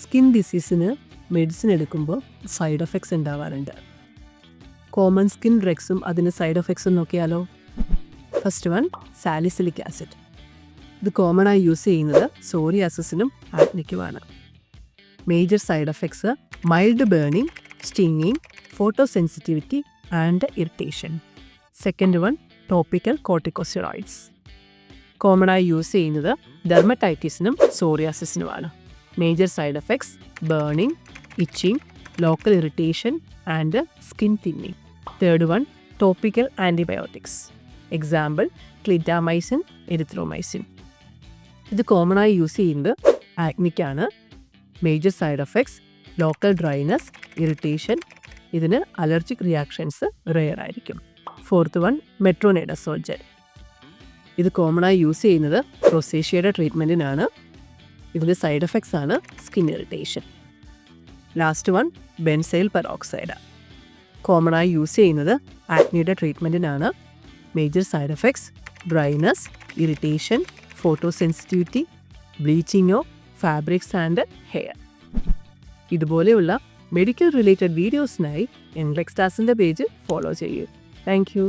Skin ഡിസീസിന് medicine എടുക്കുമ്പോൾ side effects ഉണ്ടാവാറുണ്ട്. കോമൺ സ്കിൻ ഡ്രഗ്സും അതിന് സൈഡ് എഫക്ട്സും നോക്കിയാലോ. First one, salicylic acid. ഇത് കോമണായി യൂസ് ചെയ്യുന്നത് സോറിയാസിസിനും ആക്നിക്കുമാണ്. Major side effects mild burning, stinging, photosensitivity and irritation. Second one, topical corticosteroids. കോമണായി യൂസ് ചെയ്യുന്നത് ഡെർമറ്റൈറ്റിസിനും സോറിയാസിസിനുമാണ്. Major side effects burning, itching, local irritation and skin thinning. Third one, topical antibiotics. Example clindamycin, erythromycin. ഇത് കോമണായി use ചെയ്യുന്നത് ആക്നിക്കാണ്. Major side effects local dryness, irritation. ഇതിന് allergic reactions rare ആയിരിക്കും. Fourth one, metronidazole gel. ഇത് കോമണായി use ചെയ്യുന്നത് റൊസേഷ്യയുടെ ട്രീറ്റ്മെൻറ്റിനാണ്. ഇതിൻ്റെ സൈഡ് എഫക്ട്സ് ആണ് skin irritation. Last one, benzyl peroxide. കോമണായി യൂസ് ചെയ്യുന്നത് ആക്നിയുടെ ട്രീറ്റ്മെൻറ്റിനാണ്. Major side effects dryness, irritation, photosensitivity, ബ്ലീച്ചിങ്ങോ, ഫാബ്രിക്സ് ആൻഡ് ഹെയർ. ഇതുപോലെയുള്ള മെഡിക്കൽ റിലേറ്റഡ് വീഡിയോസിനായി എൻലെക്സ്റ്റാസിൻ്റെ പേജ് ഫോളോ ചെയ്യൂ. Thank U.